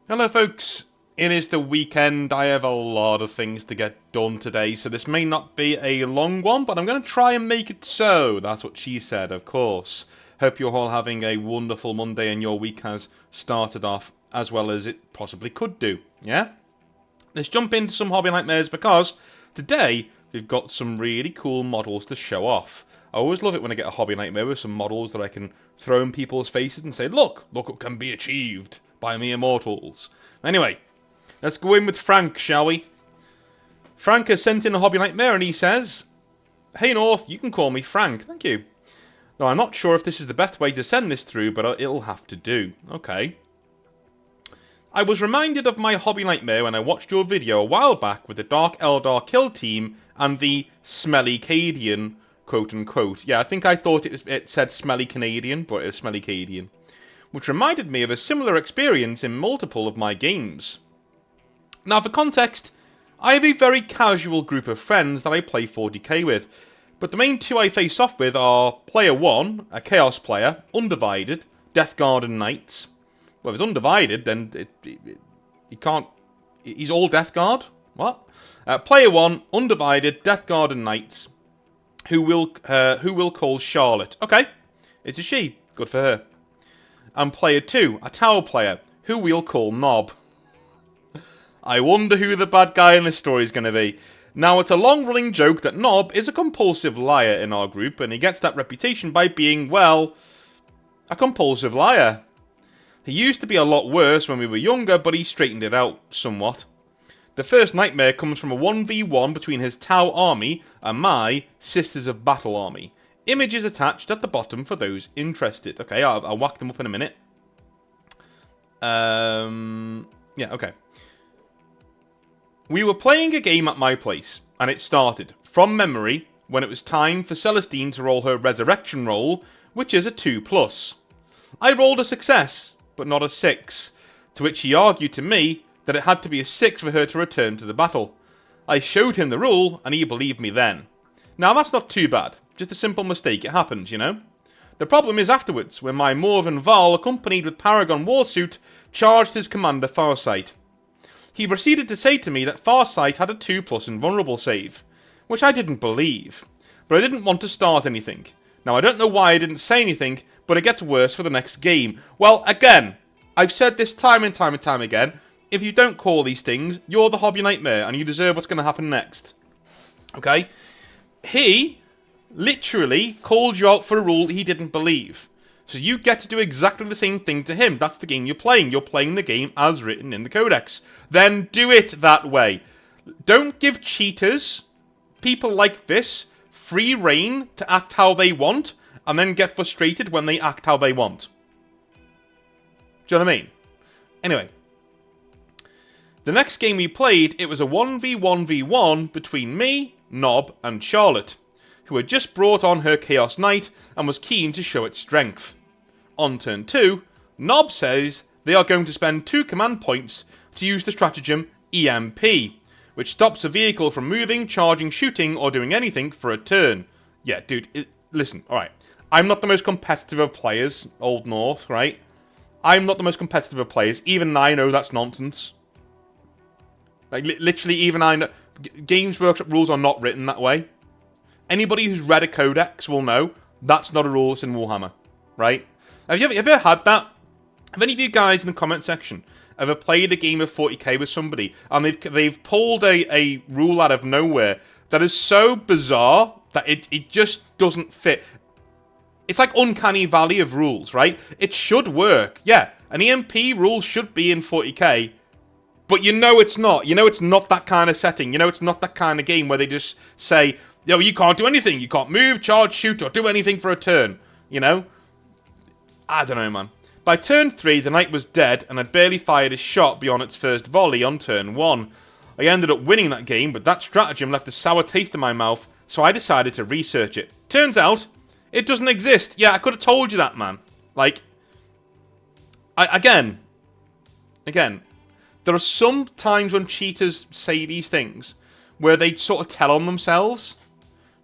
Hello folks, it is the weekend. I have a lot of things to get done today, so this may not be a long one, but I'm going to try and make it so. That's what she said, of course. Hope you're all having a wonderful Monday and your week has started off as well as it possibly could do, yeah? Let's jump into some Hobby Nightmares because today we've got some really cool models to show off. I always love it when I get a Hobby Nightmare with some models that I can throw in people's faces and say, look what can be achieved by mere mortals. Anyway, let's go in with Frank, shall we? Frank has sent in a Hobby Nightmare and he says, "Hey North, you can call me Frank, thank you. Now I'm not sure if this is the best way to send this through, but it'll have to do. Okay. I was reminded of my Hobby Nightmare when I watched your video a while back with the Dark Eldar kill team and the Smelly Cadian, quote unquote. Yeah, I think I thought it said Smelly Canadian, but it's Smelly Cadian. Which reminded me of a similar experience in multiple of my games. Now for context, I have a very casual group of friends that I play 40k with, but the main two I face off with are Player 1, a Chaos player, Undivided, Death Guard and Knights. Well, if it's Undivided, then he can't... He's all Death Guard? What? Player 1, Undivided, Death Guard and Knights, who will call Charlotte. Okay, it's a she. Good for her. And Player 2, a Tower player, who we'll call Knob. I wonder who the bad guy in this story is going to be. Now, it's a long-running joke that Knob is a compulsive liar in our group, and he gets that reputation by being, well, a compulsive liar. He used to be a lot worse when we were younger, but he straightened it out somewhat. The first nightmare comes from a 1v1 between his Tau army and my Sisters of Battle army. Images attached at the bottom for those interested. Okay, I'll whack them up in a minute. Yeah, okay. We were playing a game at my place, and it started, from memory, when it was time for Celestine to roll her resurrection roll, which is a 2+. I rolled a success, but not a 6, to which he argued to me that it had to be a 6 for her to return to the battle. I showed him the rule, and he believed me then. Now that's not too bad. Just a simple mistake, it happens, you know? The problem is afterwards, when my Morven Val, accompanied with Paragon Warsuit, charged his commander Farsight. He proceeded to say to me that Farsight had a 2+ invulnerable save, which I didn't believe, but I didn't want to start anything. Now I don't know why I didn't say anything, but it gets worse for the next game. Well, again, I've said this time and time and time again, if you don't call these things, you're the Hobby Nightmare, and you deserve what's going to happen next. Okay? He literally called you out for a rule he didn't believe. So you get to do exactly the same thing to him. That's the game you're playing. You're playing the game as written in the Codex. Then do it that way. Don't give cheaters, people like this, free reign to act how they want, and then get frustrated when they act how they want. Do you know what I mean? Anyway. The next game we played, it was a 1v1v1 between me, Knob, and Charlotte, who had just brought on her Chaos Knight and was keen to show its strength. On turn 2, Knob says they are going to spend 2 command points to use the stratagem EMP, which stops a vehicle from moving, charging, shooting, or doing anything for a turn. Yeah, dude, listen, alright. I'm not the most competitive of players, Old North, right? I'm not the most competitive of players. Even I know that's nonsense. Like, literally, even I know... Games Workshop rules are not written that way. Anybody who's read a codex will know that's not a rule that's in Warhammer, right? Have you ever had that? Have any of you guys in the comment section ever played a game of 40k with somebody and they've pulled a rule out of nowhere that is so bizarre that it just doesn't fit? It's like uncanny valley of rules, right? It should work. Yeah, an EMP rule should be in 40k, but you know it's not. You know it's not that kind of setting. You know it's not that kind of game where they just say, yo, you can't do anything. You can't move, charge, shoot, or do anything for a turn. You know? I don't know, man. By turn 3, the knight was dead and had barely fired a shot beyond its first volley on turn 1. I ended up winning that game, but that stratagem left a sour taste in my mouth, so I decided to research it. Turns out, it doesn't exist. Yeah, I could have told you that, man. Like, again, there are some times when cheaters say these things where they sort of tell on themselves.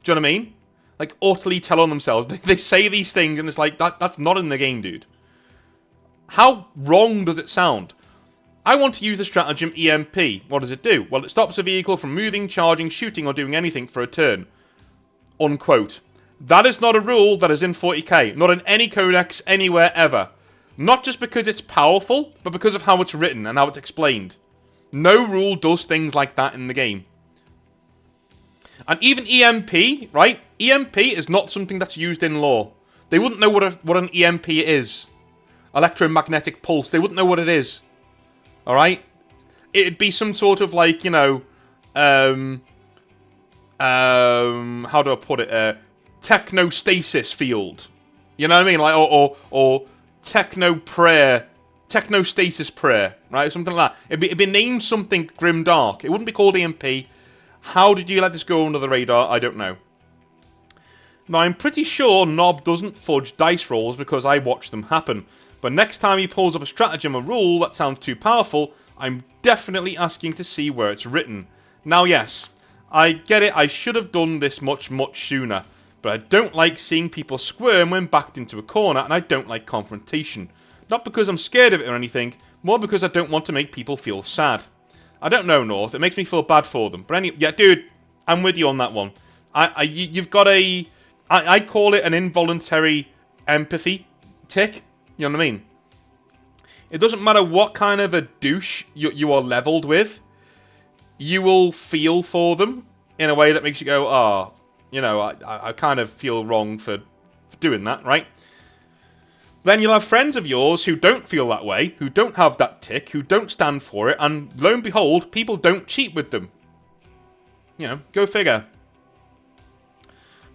Do you know what I mean? Like, utterly tell on themselves. They say these things and it's like, that's not in the game, dude. How wrong does it sound? I want to use the stratagem EMP. What does it do? Well, it stops a vehicle from moving, charging, shooting, or doing anything for a turn. Unquote. That is not a rule that is in 40k. Not in any codex, anywhere, ever. Not just because it's powerful, but because of how it's written and how it's explained. No rule does things like that in the game. And even EMP, right? EMP is not something that's used in lore. They wouldn't know what an EMP is. Electromagnetic pulse. They wouldn't know what it is. Alright? It'd be some sort of like, you know, how do I put it? Technostasis field. You know what I mean? Like, or techno prayer. Technostasis prayer. Right? Something like that. It'd be named something grimdark. It wouldn't be called EMP. How did you let this go under the radar? I don't know. Now, I'm pretty sure Nob doesn't fudge dice rolls because I watch them happen. But next time he pulls up a stratagem or rule that sounds too powerful, I'm definitely asking to see where it's written. Now, yes, I get it. I should have done this much sooner. But I don't like seeing people squirm when backed into a corner, and I don't like confrontation. Not because I'm scared of it or anything, more because I don't want to make people feel sad. I don't know, North. It makes me feel bad for them. But anyway, yeah, dude, I'm with you on that one. You've got a... I call it an involuntary empathy tick. You know what I mean? It doesn't matter what kind of a douche you are leveled with. You will feel for them in a way that makes you go, oh, you know, I kind of feel wrong for doing that, right? Then you'll have friends of yours who don't feel that way, who don't have that tick, who don't stand for it, and lo and behold, people don't cheat with them. You know, go figure.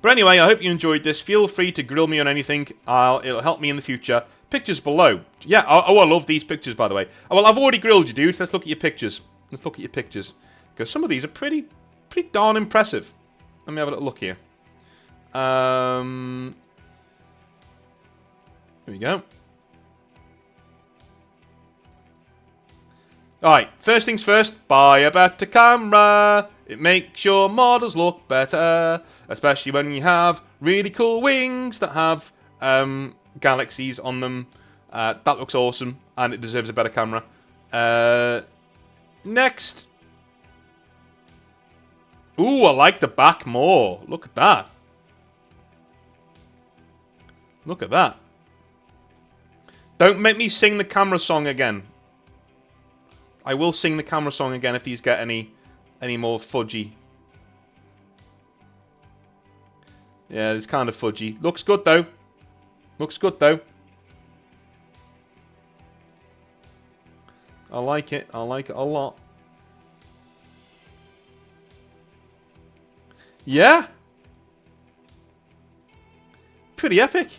But anyway, I hope you enjoyed this. Feel free to grill me on anything. It'll help me in the future. Pictures below. Yeah, I love these pictures, by the way. Oh, well, I've already grilled you, dude. Let's look at your pictures. Let's look at your pictures. Because some of these are pretty darn impressive. Let me have a little look here. Here we go. Alright, first things first, buy a better camera. It makes your models look better. Especially when you have really cool wings that have galaxies on them. That looks awesome, and it deserves a better camera. Next. Ooh, I like the back more. Look at that. Look at that. Don't make me sing the camera song again. I will sing the camera song again if these get any more fudgy. Yeah, it's kind of fudgy. Looks good though. Looks good though. I like it. I like it a lot. Yeah. Pretty epic.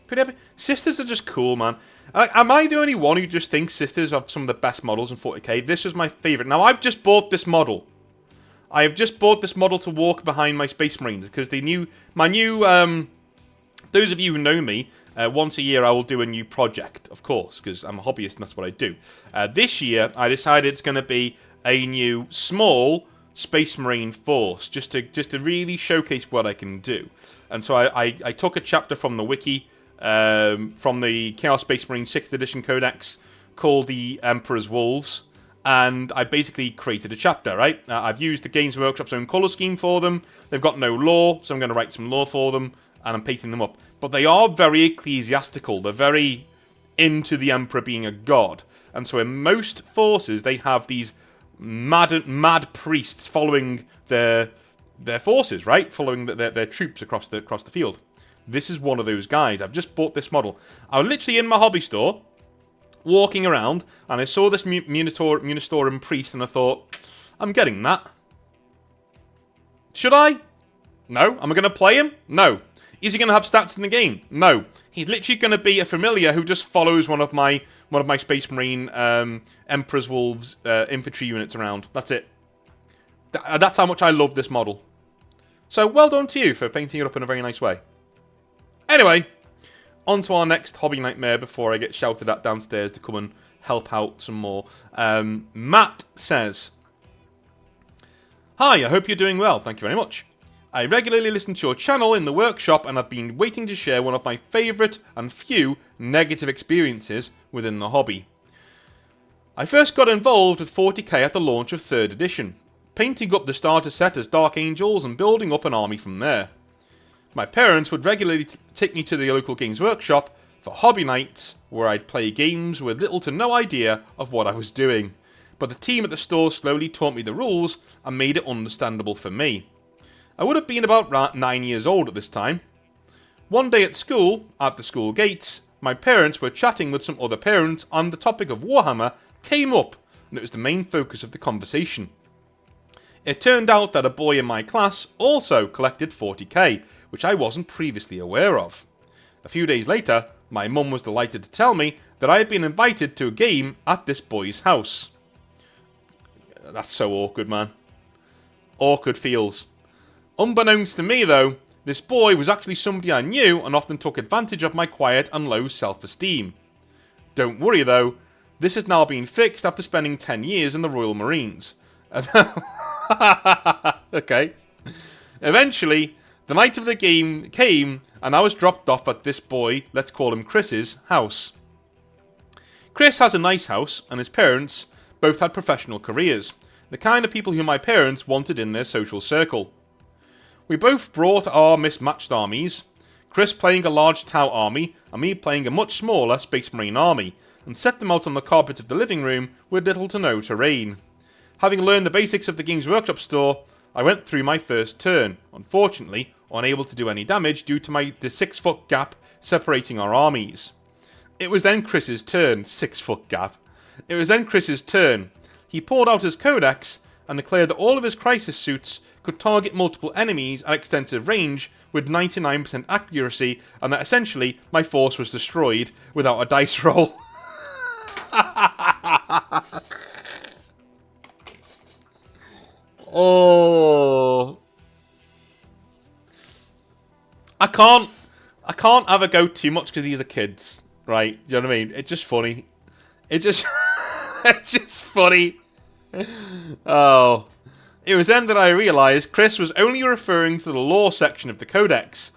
Pretty epic. Sisters are just cool, man. Am I the only one who just thinks Sisters are some of the best models in 40k? This was my favourite. Now, I've just bought this model. I have just bought this model to walk behind my Space Marines, because those of you who know me, once a year I will do a new project, of course, because I'm a hobbyist and that's what I do. This year, I decided it's going to be a new, small Space Marine force, just to really showcase what I can do. And so I took a chapter from the wiki, from the Chaos Space Marine 6th edition codex, called the Emperor's Wolves, and I basically created a chapter, right? I've used the Games Workshop's own colour scheme for them. They've got no lore, so I'm going to write some lore for them, and I'm pasting them up. But they are very ecclesiastical. They're very into the Emperor being a god. And so in most forces, they have these mad priests following their forces, right? Following their troops across the field. This is one of those guys. I've just bought this model. I was literally in my hobby store, walking around, and I saw this Munistorum priest, and I thought, I'm getting that. Should I? No. Am I going to play him? No. Is he going to have stats in the game? No. He's literally going to be a familiar who just follows one of my Space Marine Emperor's Wolves infantry units around. That's it. That's how much I love this model. So well done to you for painting it up in a very nice way. Anyway, on to our next hobby nightmare before I get shouted at downstairs to come and help out some more. Matt says, "Hi, I hope you're doing well. Thank you very much. I regularly listen to your channel in the workshop, and I've been waiting to share one of my favourite and few negative experiences within the hobby. I first got involved with 40k at the launch of 3rd edition, painting up the starter set as Dark Angels and building up an army from there. My parents would regularly take me to the local games workshop for hobby nights, where I'd play games with little to no idea of what I was doing, but the team at the store slowly taught me the rules and made it understandable for me. I would have been about 9 years old at this time. One day at school, at the school gates, my parents were chatting with some other parents and the topic of Warhammer came up, and it was the main focus of the conversation. It turned out that a boy in my class also collected 40k, which I wasn't previously aware of. A few days later, my mum was delighted to tell me that I had been invited to a game at this boy's house. That's so awkward, man. Awkward feels. Unbeknownst to me, though, this boy was actually somebody I knew and often took advantage of my quiet and low self-esteem. Don't worry, though. This has now been fixed after spending 10 years in the Royal Marines. Okay. Eventually, the night of the game came, and I was dropped off at this boy, let's call him Chris's, house. Chris has a nice house, and his parents both had professional careers, the kind of people who my parents wanted in their social circle. We both brought our mismatched armies, Chris playing a large Tau army, and me playing a much smaller Space Marine army, and set them out on the carpet of the living room with little to no terrain. Having learned the basics of the Games Workshop store, I went through my first turn, unfortunately unable to do any damage due to the 6-foot gap separating our armies. It was then Chris's turn. 6-foot gap. It was then Chris's turn. He pulled out his codex and declared that all of his crisis suits could target multiple enemies at extensive range with 99% accuracy, and that essentially my force was destroyed without a dice roll. Oh, I can't have a go too much because these are kids, right? Do you know what I mean? It's just funny. It's just funny. Oh, it was then that I realised Chris was only referring to the lore section of the codex.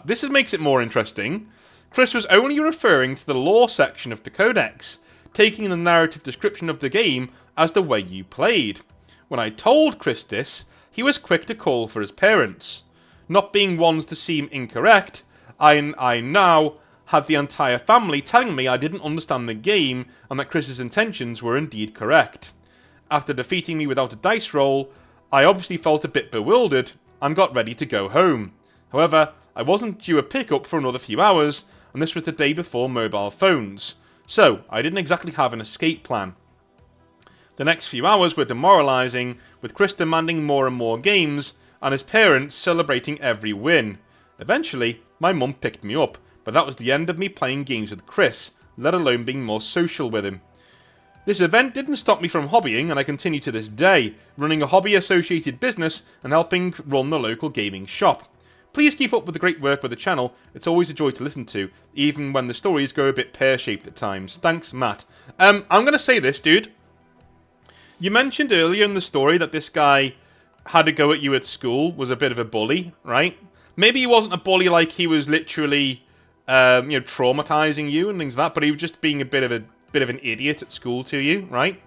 This makes it more interesting. Chris was only referring to the lore section of the codex, taking the narrative description of the game as the way you played. When I told Chris this, he was quick to call for his parents. Not being ones to seem incorrect, I now had the entire family telling me I didn't understand the game and that Chris's intentions were indeed correct. After defeating me without a dice roll, I obviously felt a bit bewildered and got ready to go home. However, I wasn't due a pickup for another few hours, and this was the day before mobile phones, so I didn't exactly have an escape plan. The next few hours were demoralising, with Chris demanding more and more games, and his parents celebrating every win. Eventually, my mum picked me up, but that was the end of me playing games with Chris, let alone being more social with him. This event didn't stop me from hobbying, and I continue to this day, running a hobby-associated business and helping run the local gaming shop. Please keep up with the great work with the channel, it's always a joy to listen to, even when the stories go a bit pear-shaped at times. Thanks, Matt. I'm gonna say this, dude. You mentioned earlier in the story that this guy had a go at you at school, was a bit of a bully, right? Maybe he wasn't a bully like he was literally, traumatizing you and things like that, but he was just being a bit of an idiot at school to you, right?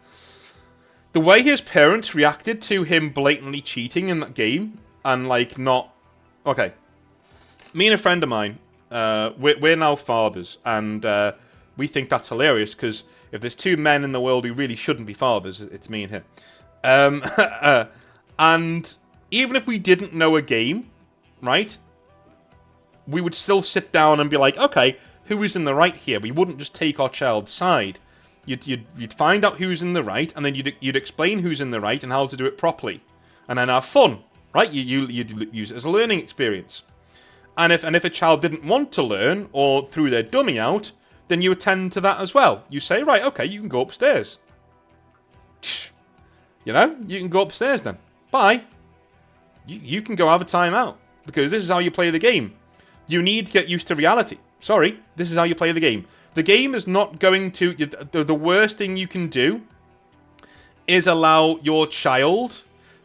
The way his parents reacted to him blatantly cheating in that game and okay. Me and a friend of mine, we're now fathers, and we think that's hilarious because if there's two men in the world who really shouldn't be fathers, it's me and him. And even if we didn't know a game, right, we would still sit down and be like, okay, who is in the right here? We wouldn't just take our child's side. You'd find out who's in the right, and then you'd explain who's in the right and how to do it properly, and then have fun, right? You'd use it as a learning experience. And if a child didn't want to learn or threw their dummy out, then you attend to that as well. You say, right, okay, you can go upstairs. You know, you can go upstairs then. Bye. You can go have a timeout, because this is how you play the game. You need to get used to reality. Sorry, this is how you play the game. The game is not going to... The worst thing you can do is allow your child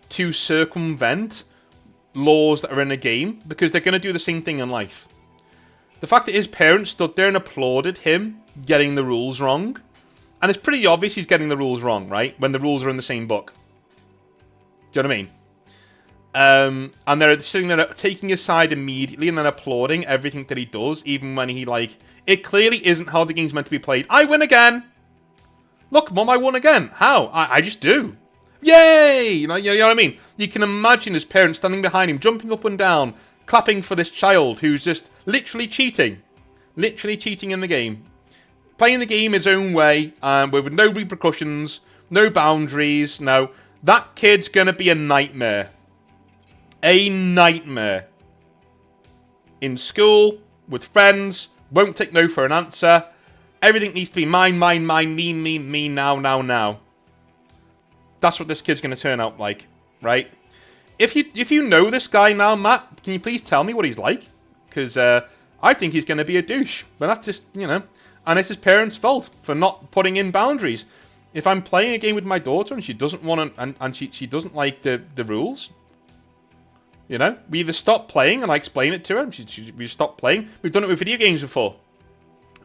to circumvent laws that are in a game, because they're going to do the same thing in life. The fact that his parents stood there and applauded him getting the rules wrong, And it's pretty obvious he's getting the rules wrong, right? When the rules are in the same book. Do you know what I mean? And they're sitting there taking his side immediately and then applauding everything that he does, even when he, like, it clearly isn't how the game's meant to be played. I win again! Look, Mom, I won again. How? I just do. Yay! You know what I mean? You can imagine his parents standing behind him, jumping up and down, clapping for this child who's just literally cheating. Literally cheating in the game. Playing the game his own way, with no repercussions, no boundaries. No, that kid's going to be a nightmare. A nightmare. In school, with friends, won't take no for an answer. Everything needs to be mine, me, now. That's what this kid's going to turn out like, right? If you know this guy now, Matt, can you please tell me what he's like? Because I think he's going to be a douche. But that's just, you know, and it's his parents' fault for not putting in boundaries. If I'm playing a game with my daughter and she doesn't want to, and she doesn't like the rules, you know, we either stop playing and I explain it to her, and we stop playing. We've done it with video games before,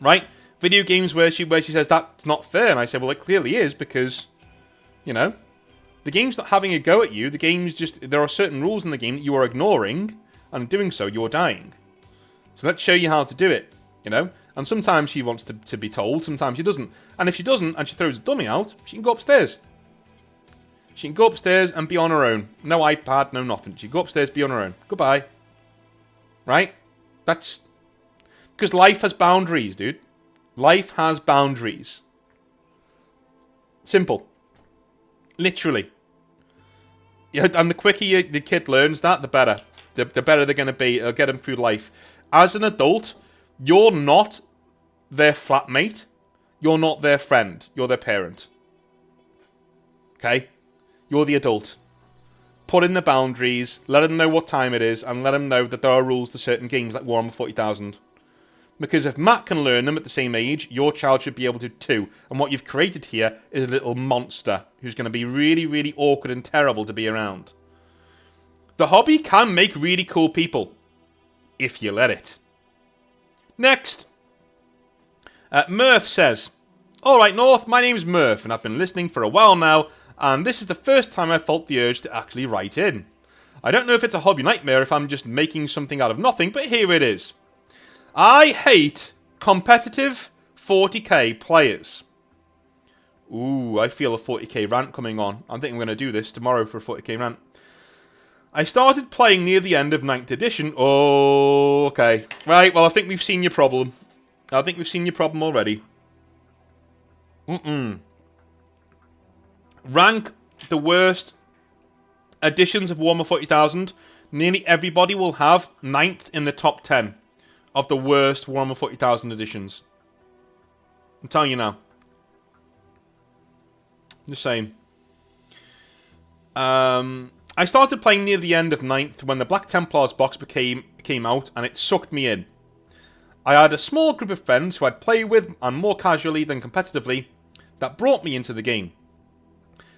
right? Video games where she says that's not fair, and I say, well, it clearly is, because, you know, the game's not having a go at you. The game's just, there are certain rules in the game that you are ignoring, and in doing so, you're dying. So let's show you how to do it, you know? And sometimes she wants to be told, sometimes she doesn't. And if she doesn't, and she throws a dummy out, she can go upstairs. She can go upstairs and be on her own. No iPad, no nothing. She can go upstairs, be on her own. Goodbye. Right? That's... because life has boundaries, dude. Life has boundaries. Simple. Literally. Yeah, and the quicker the kid learns that, the better. The better they're going to be. It'll get them through life. As an adult, you're not their flatmate. You're not their friend. You're their parent. Okay? You're the adult. Put in the boundaries, let them know what time it is, and let them know that there are rules to certain games like Warhammer 40,000. Because if Matt can learn them at the same age, your child should be able to too. And what you've created here is a little monster who's going to be really, really awkward and terrible to be around. The hobby can make really cool people, if you let it. Next. Murph says, alright North, my name's Murph, and I've been listening for a while now, and this is the first time I've felt the urge to actually write in. I don't know if it's a hobby nightmare, if I'm just making something out of nothing, but here it is. I hate competitive 40k players. Ooh, I feel a 40k rant coming on. I think I'm going to do this tomorrow for a 40k rant. I started playing near the end of 9th edition. Oh, okay. Right, well, I think we've seen your problem. I think we've seen your problem already. Rank the worst editions of Warhammer 40,000. Nearly everybody will have 9th in the top 10 of the worst Warhammer 40,000 editions. I'm telling you now. Just saying. I started playing near the end of 9th when the Black Templars box came out, and it sucked me in. I had a small group of friends who I'd play with, and more casually than competitively, that brought me into the game.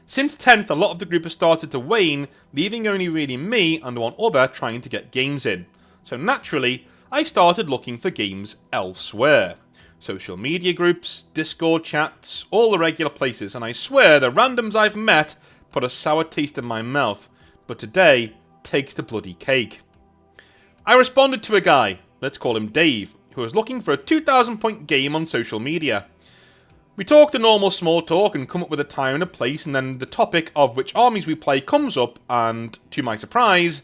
Since 10th, a lot of the group has started to wane, leaving only really me and one other trying to get games in. So naturally, I started looking for games elsewhere. Social media groups, Discord chats, all the regular places, and I swear the randoms I've met put a sour taste in my mouth, but today takes the bloody cake. I responded to a guy, let's call him Dave, who was looking for a 2,000 point game on social media. We talked a normal small talk and come up with a time and a place, and then the topic of which armies we play comes up, and to my surprise,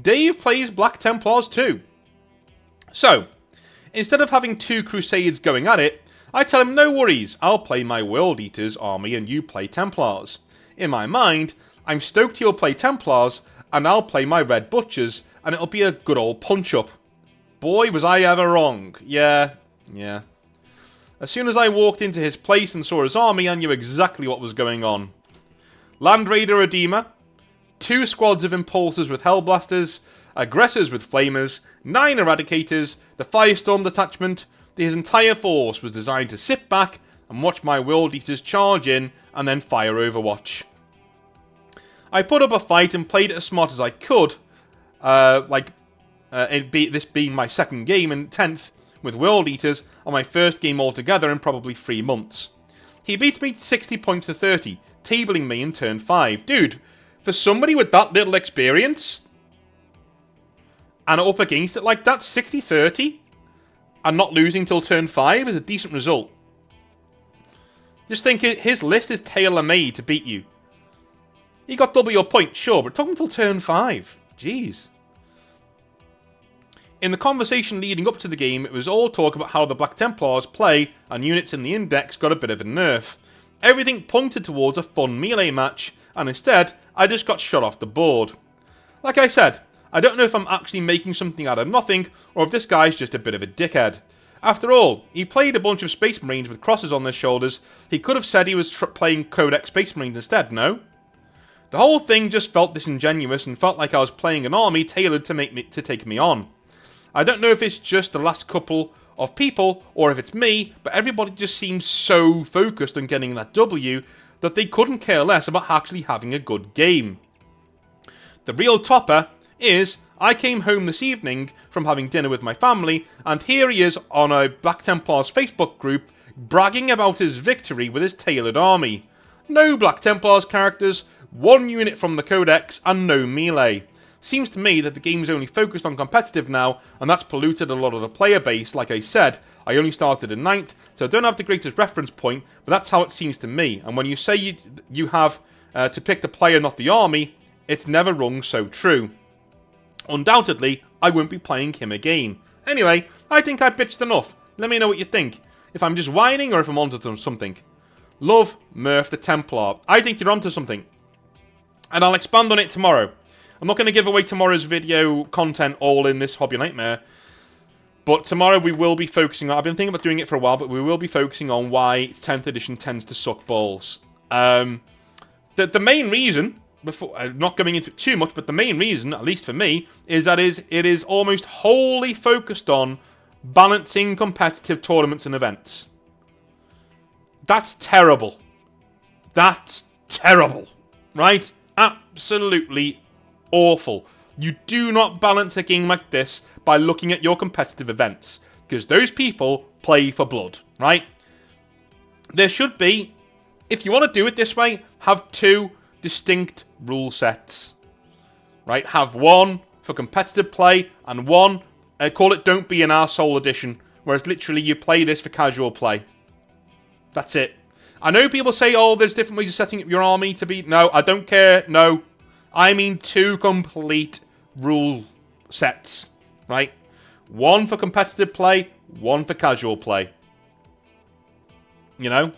Dave plays Black Templars too. So, instead of having two Crusades going at it, I tell him no worries, I'll play my World Eaters army and you play Templars. In my mind, I'm stoked he'll play Templars and I'll play my Red Butchers, and it'll be a good old punch-up. Boy, was I ever wrong. Yeah. As soon as I walked into his place and saw his army, I knew exactly what was going on. Land Raider Redeemer, 2 squads of Impulsors with Hellblasters, Aggressors with Flamers, 9 Eradicators, the Firestorm detachment. His entire force was designed to sit back and watch my World Eaters charge in and then fire Overwatch. I put up a fight and played it as smart as I could, this being my second game in 10th with World Eaters, on my first game altogether in probably 3 months. He beats me 60 points to 30, tabling me in turn 5. Dude, for somebody with that little experience, and up against it like that, 60-30, and not losing till turn 5 is a decent result. Just think, his list is tailor-made to beat you. He got double your points, sure, but it took him till turn 5. Jeez. In the conversation leading up to the game, it was all talk about how the Black Templars play and units in the index got a bit of a nerf. Everything pointed towards a fun melee match, and instead, I just got shot off the board. Like I said, I don't know if I'm actually making something out of nothing, or if this guy's just a bit of a dickhead. After all, he played a bunch of Space Marines with crosses on their shoulders. He could have said he was playing Codex Space Marines instead, no? The whole thing just felt disingenuous and felt like I was playing an army tailored to take me on. I don't know if it's just the last couple of people, or if it's me, but everybody just seems so focused on getting that W that they couldn't care less about actually having a good game. The real topper is, I came home this evening from having dinner with my family, and here he is on a Black Templars Facebook group, bragging about his victory with his tailored army. No Black Templars characters, 1 unit from the Codex, and no melee. Seems to me that the game's only focused on competitive now, and that's polluted a lot of the player base. Like I said, I only started in 9th, so I don't have the greatest reference point, but that's how it seems to me. And when you say you have to pick the player, not the army, it's never rung so true. Undoubtedly, I won't be playing him again. Anyway, I think I bitched enough. Let me know what you think. If I'm just whining or if I'm onto something. Love, Murph the Templar. I think you're onto something. And I'll expand on it tomorrow. I'm not going to give away tomorrow's video content all in this Hobby Nightmare. But tomorrow we will be focusing on... I've been thinking about doing it for a while, but we will be focusing on why 10th edition tends to suck balls. The main reason... not going into it too much, but the main reason, at least for me, is that it is almost wholly focused on balancing competitive tournaments and events. That's terrible. That's terrible. Right? Absolutely awful. You do not balance a game like this by looking at your competitive events, because those people play for blood, right? There should be, if you want to do it this way, have 2 distinct rule sets, right? Have one for competitive play and one, call it Don't Be an Arsehole edition, whereas literally you play this for casual play. That's it. I know people say, oh, there's different ways of setting up your army to be... No, I don't care. No. I mean 2 complete rule sets, right? One for competitive play, one for casual play. You know?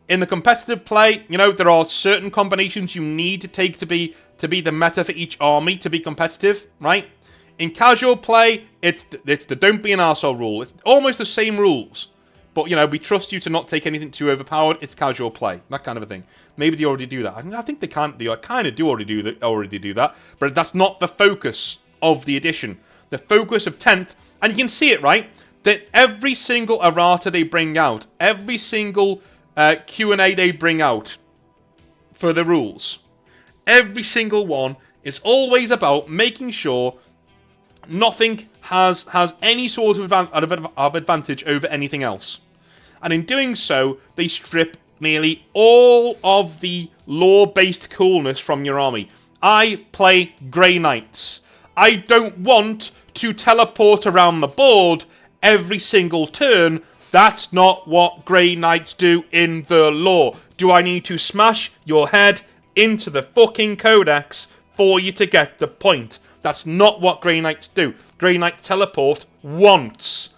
In the competitive play, you know, there are certain combinations you need to take to be the meta for each army to be competitive, right? In casual play, it's the Don't Be an Arsehole rule. It's almost the same rules. But, you know, we trust you to not take anything too overpowered. It's casual play. That kind of a thing. Maybe they already do that. I think they can't. They kind of do already do that. But that's not the focus of the edition. The focus of 10th, and you can see it, right? That every single errata they bring out, every single Q&A they bring out for the rules, every single one is always about making sure nothing has any sort of advantage over anything else. And in doing so, they strip nearly all of the lore-based coolness from your army. I play Grey Knights. I don't want to teleport around the board every single turn. That's not what Grey Knights do in the lore. Do I need to smash your head into the fucking Codex for you to get the point? That's not what Grey Knights do. Grey Knights teleport once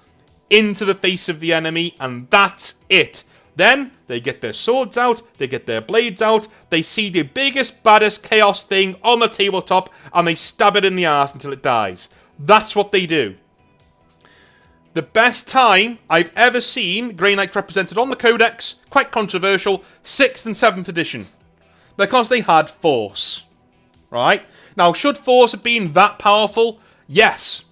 into the face of the enemy, and that's it. Then they get their swords out, they get their blades out, they see the biggest, baddest chaos thing on the tabletop, and they stab it in the arse until it dies. That's what they do. The best time I've ever seen Grey Knights represented on the Codex, quite controversial, 6th and 7th edition. Because they had Force. Right? Now, should Force have been that powerful? Yes.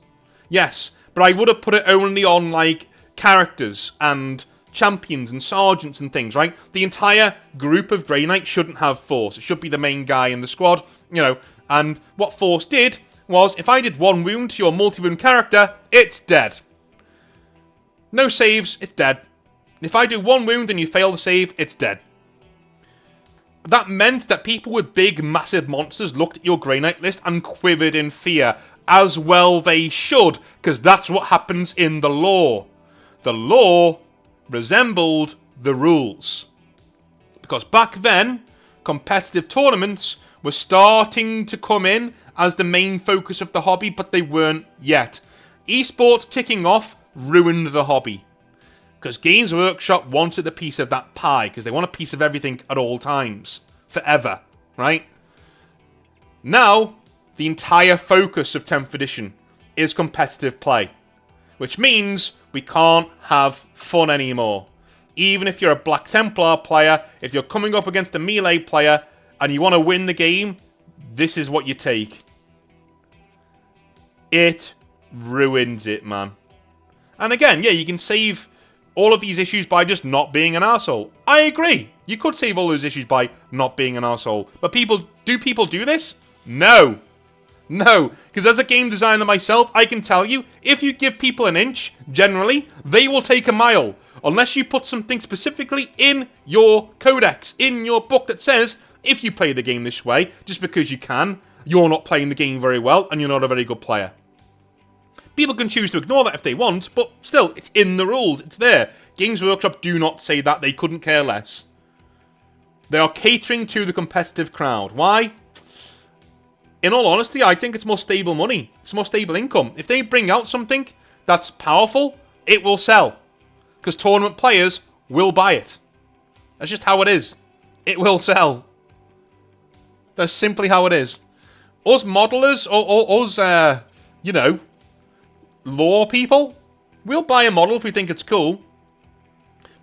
Yes. But I would have put it only on, like, characters and champions and sergeants and things, right? The entire group of Grey Knights shouldn't have Force. It should be the main guy in the squad, you know. And what Force did was, if I did 1 wound to your multi-wound character, it's dead. No saves, it's dead. If I do 1 wound and you fail the save, it's dead. That meant that people with big, massive monsters looked at your Grey Knight list and quivered in fear. As well they should, because that's what happens in the lore. The lore resembled the rules. Because back then, competitive tournaments were starting to come in as the main focus of the hobby, but they weren't yet. Esports kicking off ruined the hobby. Because Games Workshop wanted a piece of that pie, because they want a piece of everything at all times. Forever, right? Now, the entire focus of 10th edition is competitive play. Which means we can't have fun anymore. Even if you're a Black Templar player, if you're coming up against a melee player, and you want to win the game, this is what you take. It ruins it, man. And again, yeah, you can save all of these issues by just not being an arsehole. I agree. You could save all those issues by not being an arsehole. But people do this? No. No. Because as a game designer myself, I can tell you, if you give people an inch, generally, they will take a mile. Unless you put something specifically in your codex, in your book that says, if you play the game this way, just because you can, you're not playing the game very well, and you're not a very good player. People can choose to ignore that if they want, but still, it's in the rules. It's there. Games Workshop do not say that. They couldn't care less. They are catering to the competitive crowd. Why? In all honesty, I think it's more stable money. It's more stable income. If they bring out something that's powerful, it will sell. Because tournament players will buy it. That's just how it is. It will sell. That's simply how it is. Us modelers, or us, you know, lore people, we'll buy a model if we think it's cool.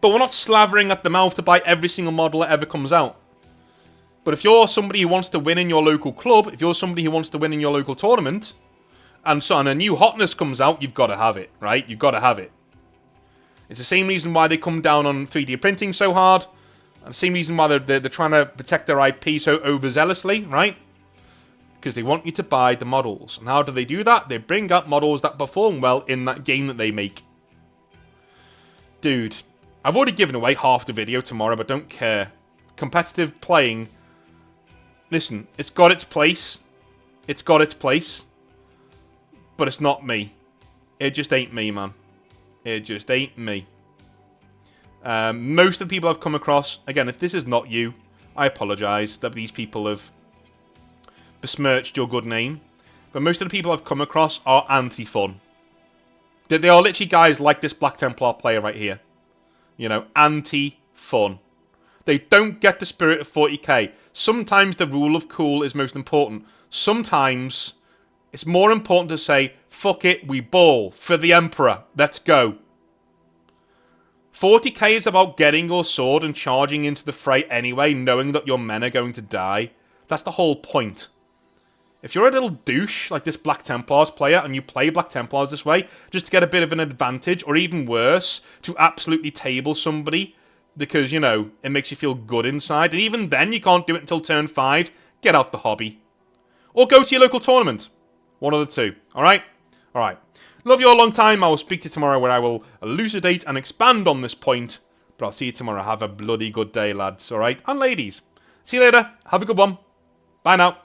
But we're not slavering at the mouth to buy every single model that ever comes out. But if you're somebody who wants to win in your local club, if you're somebody who wants to win in your local tournament, and so on a new hotness comes out, you've got to have it, right? You've got to have it. It's the same reason why they come down on 3D printing so hard. And the same reason why they're trying to protect their IP so overzealously, right? Because they want you to buy the models. And how do they do that? They bring out models that perform well in that game that they make. Dude, I've already given away half the video tomorrow, but don't care. Competitive playing. Listen, it's got its place. It's got its place. But it's not me. It just ain't me, man. It just ain't me. Most of the people I've come across, again, if this is not you, I apologise that these people have besmirched your good name. But most of the people I've come across are anti-fun. They are literally guys like this Black Templar player right here. You know, anti-fun. They don't get the spirit of 40k. Sometimes the rule of cool is most important. Sometimes it's more important to say, fuck it, we ball. For the Emperor. Let's go. 40k is about getting your sword and charging into the fray anyway, knowing that your men are going to die. That's the whole point. If you're a little douche like this Black Templars player and you play Black Templars this way, just to get a bit of an advantage, or even worse, to absolutely table somebody because, you know, it makes you feel good inside, and even then you can't do it until turn 5, get out the hobby. Or go to your local tournament. One of the two. Alright? Alright. Love you all a long time. I will speak to you tomorrow where I will elucidate and expand on this point. But I'll see you tomorrow. Have a bloody good day, lads. Alright? And ladies. See you later. Have a good one. Bye now.